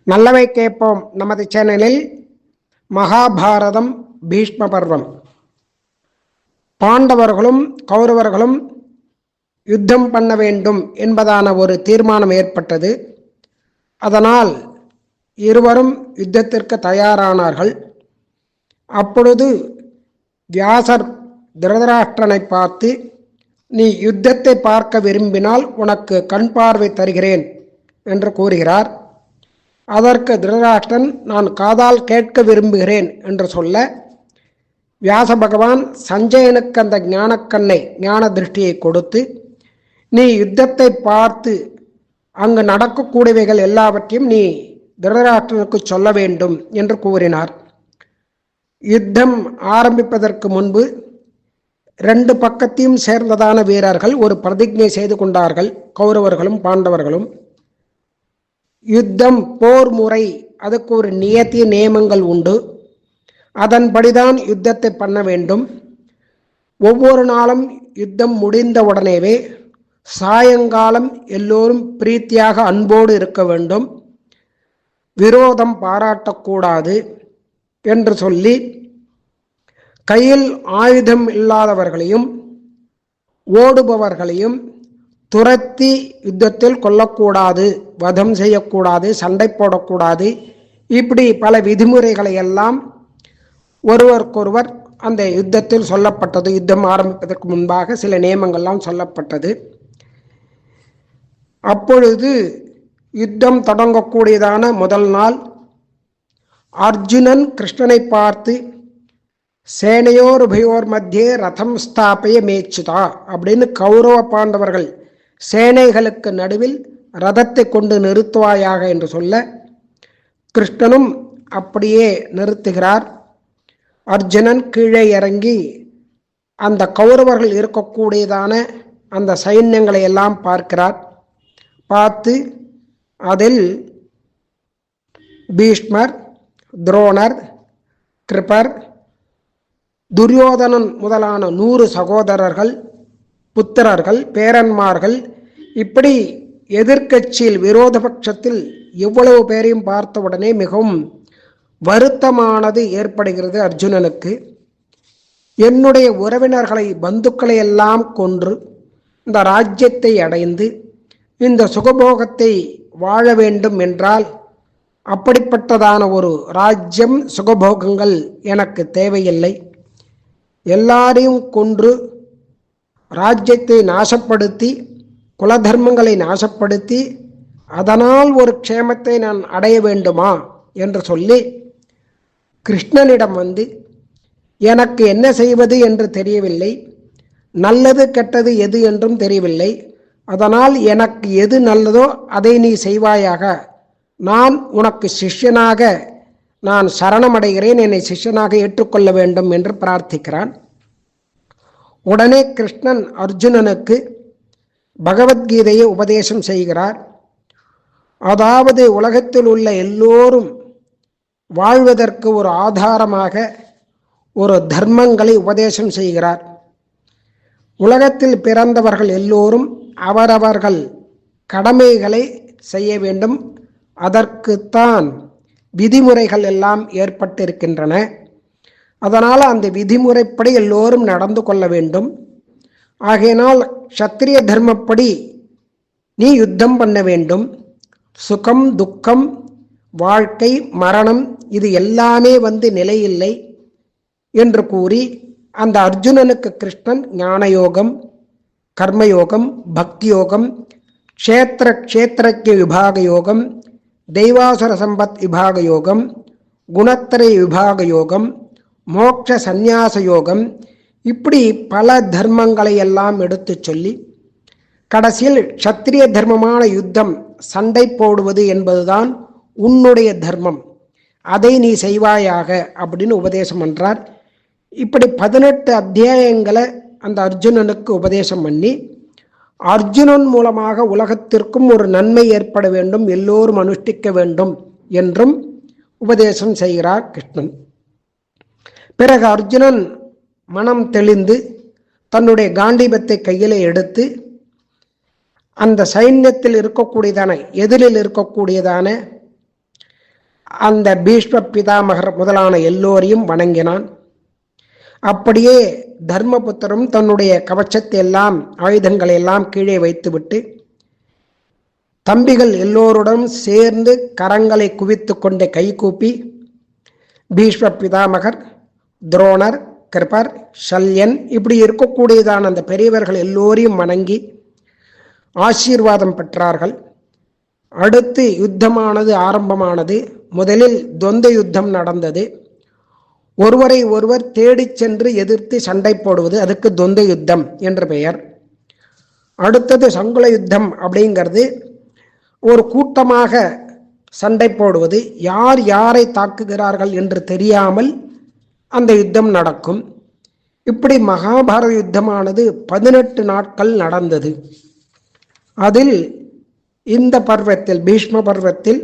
நல்லவை கேட்போம் நமது சேனலில் மகாபாரதம் பீஷ்ம பர்வம். பாண்டவர்களும் கௌரவர்களும் யுத்தம் பண்ண வேண்டும் என்பதான ஒரு தீர்மானம் ஏற்பட்டது. அதனால் இருவரும் யுத்தத்திற்கு தயாரானார்கள். அப்பொழுது வியாசர் திருதராஷ்டிரனை பார்த்து, நீ யுத்தத்தை பார்க்க விரும்பினால் உனக்கு கண் பார்வை தருகிறேன் என்று கூறுகிறார். அதற்கு திருதராஷ்டிரன், நான் காதால் கேட்க விரும்புகிறேன் என்று சொல்ல, வியாச பகவான் சஞ்சயனுக்கு அந்த ஞானக்கண்ணை ஞான திருஷ்டியை கொடுத்து, நீ யுத்தத்தை பார்த்து அங்கு நடக்கக்கூடியவைகள் எல்லாவற்றையும் நீ திருதராஷ்டிரனுக்கு சொல்ல வேண்டும் என்று கூறினார். யுத்தம் ஆரம்பிப்பதற்கு முன்பு ரெண்டு பக்கத்தையும் சேர்ந்ததான வீரர்கள் ஒரு பிரதிஜை செய்து கொண்டார்கள், கௌரவர்களும் பாண்டவர்களும். யுத்தம் போர் முறை, அதுக்கு ஒரு நியதி நியமங்கள் உண்டு. அதன்படிதான் யுத்தத்தை பண்ண வேண்டும். ஒவ்வொரு நாளும் யுத்தம் முடிந்த உடனேவே சாயங்காலம் எல்லோரும் பிரீத்தியாக அன்போடு இருக்க வேண்டும், விரோதம் பாராட்டக்கூடாது என்று சொல்லி கையில் ஆயுதம் இல்லாதவர்களையும் ஓடுபவர்களையும் துரத்தி யுத்தத்தில் கொல்லக்கூடாது, வதம் செய்யக்கூடாது, சண்டை போடக்கூடாது, இப்படி பல விதிமுறைகளை எல்லாம் ஒருவருக்கொருவர் அந்த யுத்தத்தில் சொல்லப்பட்டது. யுத்தம் ஆரம்பிப்பதற்கு முன்பாக சில நியமங்கள்லாம் சொல்லப்பட்டது. அப்பொழுது யுத்தம் தொடங்கக்கூடியதான முதல் நாள் அர்ஜுனன் கிருஷ்ணனை பார்த்து, சேனையோர் உபயோர் மத்தியே ரதம் ஸ்தாபய மேச்சுதா அப்படின்னு கௌரவ பாண்டவர்கள் சேனைகளுக்கு நடுவில் ரதத்தை கொண்டு நிறுத்துவாயாக என்று சொல்ல, கிருஷ்ணனும் அப்படியே நிறுத்துகிறார். அர்ஜுனன் கீழே இறங்கி அந்த கௌரவர்கள் இருக்கக்கூடியதான அந்த சைன்யங்களை எல்லாம் பார்க்கிறார். பார்த்து அதில் பீஷ்மர், துரோணர், கிருபர், துரியோதனன் முதலான 100 சகோதரர்கள், புத்திரர்கள், பேரன்மார்கள், இப்படி எதிர்க்கட்சியில் விரோத பட்சத்தில் எவ்வளவு பேரையும் பார்த்தவுடனே மிகவும் வருத்தமானது ஏற்படுகிறது அர்ஜுனனுக்கு. என்னுடைய உறவினர்களை, பந்துக்களை எல்லாம் கொன்று இந்த ராஜ்யத்தை அடைந்து இந்த சுகபோகத்தை வாழ வேண்டும் என்றால் அப்படிப்பட்டதான ஒரு ராஜ்யம், சுகபோகங்கள் எனக்கு தேவையில்லை. எல்லாரையும் கொன்று ராஜ்யத்தை நாசப்படுத்தி குலதர்மங்களை நாசப்படுத்தி அதனால் ஒரு க்ஷேமத்தை நான் அடைய வேண்டுமா என்று சொல்லி கிருஷ்ணனிடம் வந்து, எனக்கு என்ன செய்வது என்று தெரியவில்லை, நல்லது கெட்டது எது என்றும் தெரியவில்லை, அதனால் எனக்கு எது நல்லதோ அதை நீ செய்வாயாக, நான் உனக்கு சிஷ்யனாக நான் சரணமடைகிறேன், என்னை சிஷ்யனாக ஏற்றுக்கொள்ள வேண்டும் என்று பிரார்த்திக்கிறான். உடனே கிருஷ்ணன் அர்ஜுனனுக்கு பகவத்கீதையை உபதேசம் செய்கிறார். அதாவது உலகத்தில் உள்ள எல்லோரும் வாழ்வதற்கு ஒரு ஆதாரமாக ஒரு தர்மங்களை உபதேசம் செய்கிறார். உலகத்தில் பிறந்தவர்கள் எல்லோரும் அவரவர்கள் கடமைகளை செய்ய வேண்டும். அதற்குத்தான் விதிமுறைகள் எல்லாம் ஏற்பட்டிருக்கின்றன. அதனால் அந்த விதிமுறைப்படி எல்லோரும் நடந்து கொள்ள வேண்டும். ஆகையினால் சத்திரிய தர்மப்படி நீ யுத்தம் பண்ண வேண்டும். சுகம், துக்கம், வாழ்க்கை, மரணம், இது எல்லாமே நிலையில்லை என்று கூறி அந்த அர்ஜுனனுக்கு கிருஷ்ணன் ஞானயோகம், கர்மயோகம், பக்தி யோகம், க்ஷேத்திரஜ்ய விபாக யோகம், தெய்வாசுர சம்பத் விபாக யோகம், குணத்திரய விபாக யோகம், மோட்ச சந்நியாச யோகம், இப்படி பல தர்மங்களை எல்லாம் எடுத்து சொல்லி கடைசியில் சத்திரிய தர்மமான யுத்தம், சண்டை போடுவது என்பதுதான் உன்னுடைய தர்மம், அதை நீ செய்வாயாக அப்படின்னு உபதேசம் பண்றார். இப்படி 18 அத்தியாயங்களை அந்த அர்ஜுனனுக்கு உபதேசம் பண்ணி, அர்ஜுனன் மூலமாக உலகத்திற்கும் ஒரு நன்மை ஏற்பட வேண்டும், எல்லோரும் அனுஷ்டிக்க வேண்டும் என்றும் உபதேசம் செய்கிறார் கிருஷ்ணன். பிறகு அர்ஜுனன் மனம் தெளிந்து தன்னுடைய காண்டீபத்தை கையிலே எடுத்து அந்த சைன்யத்தில் இருக்கக்கூடியதான, எதிரில் இருக்கக்கூடியதான அந்த பீஷ்ம பிதாமகர் முதலான எல்லோரையும் வணங்கினான். அப்படியே தர்மபுத்திரரும் தன்னுடைய கவச்சத்தை எல்லாம் ஆயுதங்களை எல்லாம் கீழே வைத்துவிட்டு தம்பிகள் எல்லோருடன் சேர்ந்து கரங்களை குவித்து கொண்டு கைகூப்பி பீஷ்ம பிதாமகர், துரோணர், கிருபர், சல்யன் இப்படி இருக்கக்கூடியதான அந்த பெரியவர்கள் எல்லோரையும் வணங்கி ஆசீர்வாதம் பெற்றார்கள். அடுத்து யுத்தமானது ஆரம்பமானது. முதலில் துவந்த யுத்தம் நடந்தது. ஒருவரை ஒருவர் தேடிச் சென்று எதிர்த்து சண்டை போடுவது, அதுக்கு துவந்த யுத்தம் என்று பெயர். அடுத்தது சங்குல யுத்தம் அப்படிங்கிறது ஒரு கூட்டமாக சண்டை போடுவது, யார் யாரை தாக்குகிறார்கள் என்று தெரியாமல் அந்த யுத்தம் நடக்கும். இப்படி மகாபாரத யுத்தமானது 18 நாட்கள் நடந்தது. அதில் இந்த பர்வத்தில் பீஷ்ம பர்வத்தில்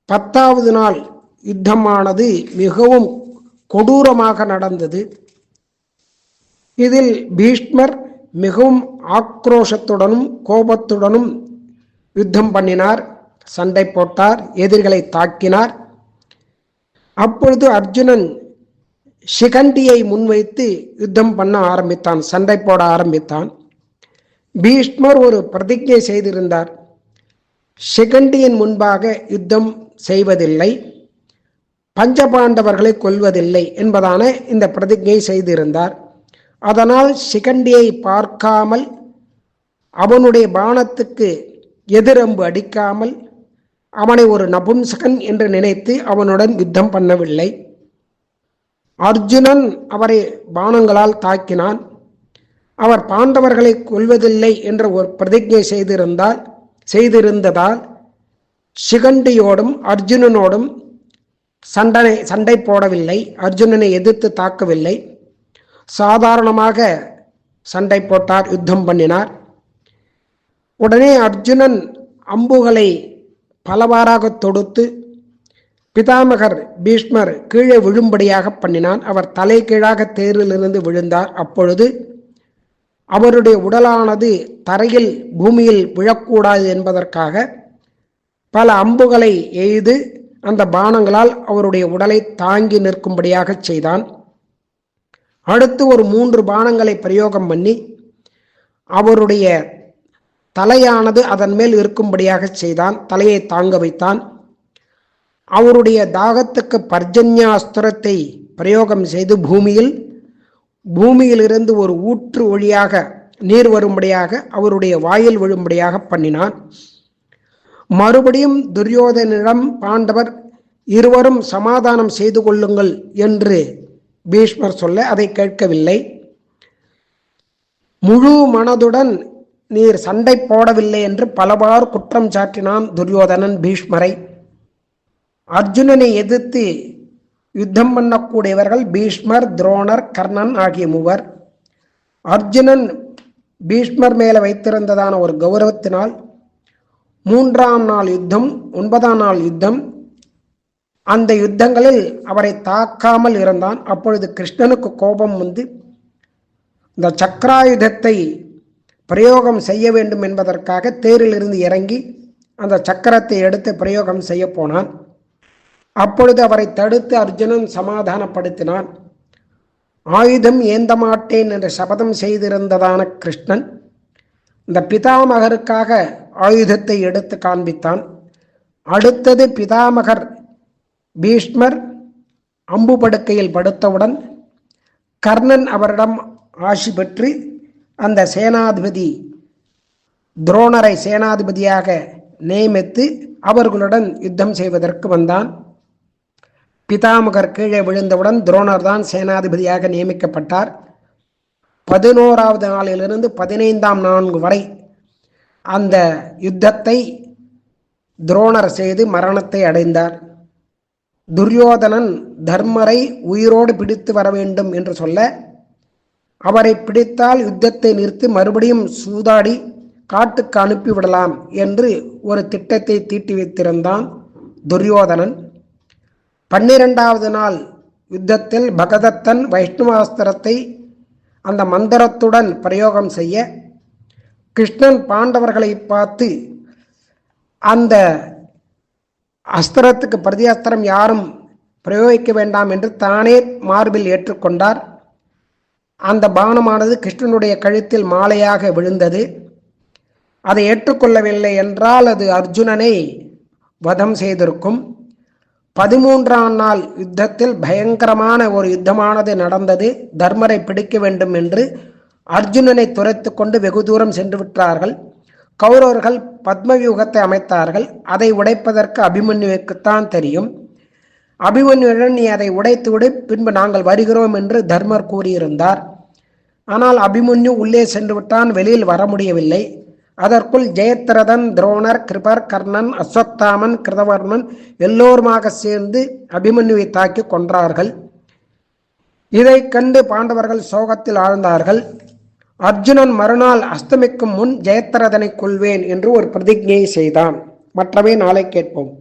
10வது நாள் யுத்தமானது மிகவும் கொடூரமாக நடந்தது. இதில் பீஷ்மர் மிகவும் ஆக்ரோஷத்துடனும் கோபத்துடனும் யுத்தம் பண்ணினார், சண்டை போட்டார், எதிரிகளை தாக்கினார். அப்பொழுது அர்ஜுனன் சிகண்டியை முன்வைத்து யுத்தம் பண்ண ஆரம்பித்தான், சண்டை போட ஆரம்பித்தான். பீஷ்மர் ஒரு பிரதிஜை செய்திருந்தார், சிகண்டியின் முன்பாக யுத்தம் செய்வதில்லை, பஞ்சபாண்டவர்களை கொல்வதில்லை என்பதான இந்த பிரதிஜை செய்திருந்தார். அதனால் சிகண்டியை பார்க்காமல் அவனுடைய பாணத்துக்கு எதிரம்பு அடிக்காமல் அவனை ஒரு நபும்சகன் என்று நினைத்து அவனுடன் யுத்தம் பண்ணவில்லை. அர்ஜுனன் அவரை பாணங்களால் தாக்கினான். அவர் பாண்டவர்களை கொல்வதில்லை என்ற ஒரு பிரதிஜை செய்திருந்ததால் சிகண்டியோடும் அர்ஜுனனோடும் சண்டை போடவில்லை, அர்ஜுனனை எதிர்த்து தாக்கவில்லை. சாதாரணமாக சண்டை போட்டார், யுத்தம் பண்ணினார். உடனே அர்ஜுனன் அம்புகளை பலவாறாக தொடுத்து பிதாமகர் பீஷ்மர் கீழே விழும்படியாக பண்ணினான். அவர் தலை கீழாக தேரிலிருந்து விழுந்தார். அப்பொழுது அவருடைய உடலானது தரையில் பூமியில் விழக்கூடாது என்பதற்காக பல அம்புகளை எய்து அந்த பானங்களால் அவருடைய உடலை தாங்கி நிற்கும்படியாக செய்தான். அடுத்து ஒரு 3 பானங்களை பிரயோகம் பண்ணி அவருடைய தலையானது அதன் மேல் இருக்கும்படியாக செய்தான், தலையை தாங்க வைத்தான். அவருடைய தாகத்துக்கு பர்ஜன்யாஸ்திரத்தை பிரயோகம் செய்து பூமியிலிருந்து ஒரு ஊற்று வழியாக நீர் வரும்படியாக அவருடைய வாயில் விழும்படியாக பண்ணினான். மறுபடியும் துரியோதனிடம் பாண்டவர் இருவரும் சமாதானம் செய்து கொள்ளுங்கள் என்று பீஷ்மர் சொல்ல அதை கேட்கவில்லை. முழு மனதுடன் நீர் சண்டை போடவில்லை என்று பலவாறு குற்றம் சாட்டினான் துரியோதனன் பீஷ்மரை. அர்ஜுனனை எதிர்த்து யுத்தம் பண்ணக்கூடியவர்கள் பீஷ்மர், துரோணர், கர்ணன் ஆகிய 3. அர்ஜுனன் பீஷ்மர் மேல வைத்திருந்ததான ஒரு கௌரவத்தினால் 3ஆம் நாள் யுத்தம், 9ஆம் நாள் யுத்தம், அந்த யுத்தங்களில் அவரை தாக்காமல் இருந்தான். அப்பொழுது கிருஷ்ணனுக்கு கோபம் வந்து இந்த சக்கராயுதத்தை பிரயோகம் செய்ய வேண்டும் என்பதற்காக தேரிலிருந்து இறங்கி அந்த சக்கரத்தை எடுத்து பிரயோகம் செய்ய போனான். அப்பொழுது அவரை தடுத்து அர்ஜுனன் சமாதானப்படுத்தினான். ஆயுதம் ஏந்த மாட்டேன் என்று சபதம் செய்திருந்ததான கிருஷ்ணன் இந்த பிதாமகருக்காக ஆயுதத்தை எடுத்து காண்பித்தான். அடுத்தது பிதாமகர் பீஷ்மர் அம்பு படுக்கையில் படுத்தவுடன் கர்ணன் அவரிடம் ஆசி பெற்று அந்த சேனாதிபதி துரோணரை சேனாதிபதியாக நியமித்து அவர்களுடன் யுத்தம் செய்வதற்கு வந்தான். பிதாமகர் கீழே விழுந்தவுடன் துரோணர் தான் சேனாதிபதியாக நியமிக்கப்பட்டார். 11வது நாளிலிருந்து 15ஆம் நாள் வரை அந்த யுத்தத்தை துரோணர் செய்து மரணத்தை அடைந்தார். துரியோதனன் தர்மரை உயிரோடு பிடித்து வர வேண்டும் என்று சொல்ல அவரை பிடித்தால் யுத்தத்தை நிறுத்தி மறுபடியும் சூதாடி காட்டுக்கு அனுப்பிவிடலாம் என்று ஒரு திட்டத்தை தீட்டி வைத்திருந்தான் துரியோதனன். 12வது நாள் யுத்தத்தில் பகதத்தன் வைஷ்ணவாஸ்திரத்தை அந்த மந்திரத்துடன் பிரயோகம் செய்ய கிருஷ்ணன் பாண்டவர்களை பார்த்து அந்த அஸ்திரத்துக்கு பிரதியஸ்திரம் யாரும் பிரயோகிக்க வேண்டாம் என்று தானே மார்பில் ஏற்றுக்கொண்டார். அந்த பானமானது கிருஷ்ணனுடைய கழுத்தில் மாலையாக விழுந்தது. அதை ஏற்றுக்கொள்ளவில்லை என்றால் அது அர்ஜுனனை வதம் செய்திருக்கும். 13ஆம் நாள் யுத்தத்தில் பயங்கரமான ஒரு யுத்தமானது நடந்தது. தர்மரை பிடிக்க வேண்டும் என்று அர்ஜுனனை துரைத்து கொண்டு வெகு தூரம் சென்று விட்டார்கள். கௌரவர்கள் பத்மவியூகத்தை அமைத்தார்கள். அதை உடைப்பதற்கு அபிமன்யுவுக்குத்தான் தெரியும். அபிமன்யுடன் நீ அதை உடைத்து விடு, பின்பு நாங்கள் வருகிறோம் என்று தர்மர் கூறியிருந்தார். ஆனால் அபிமன்யு உள்ளே சென்று விட்டான், வெளியில் வர முடியவில்லை. அதற்குள் ஜெயத்ரதன், துரோணர், கிருபர், கர்ணன், அஸ்வத்தாமன், கிருதவர்மன் எல்லோருமாக சேர்ந்து அபிமன்யுவை தாக்கி கொன்றார்கள். இதை கண்டு பாண்டவர்கள் சோகத்தில் ஆழ்ந்தார்கள். அர்ஜுனன் மறுநாள் அஸ்தமிக்கும் முன் ஜெயத்ரதனை கொல்வேன் என்று ஒரு பிரதிஜையை செய்தான். மற்றவை நாளை கேட்போம்.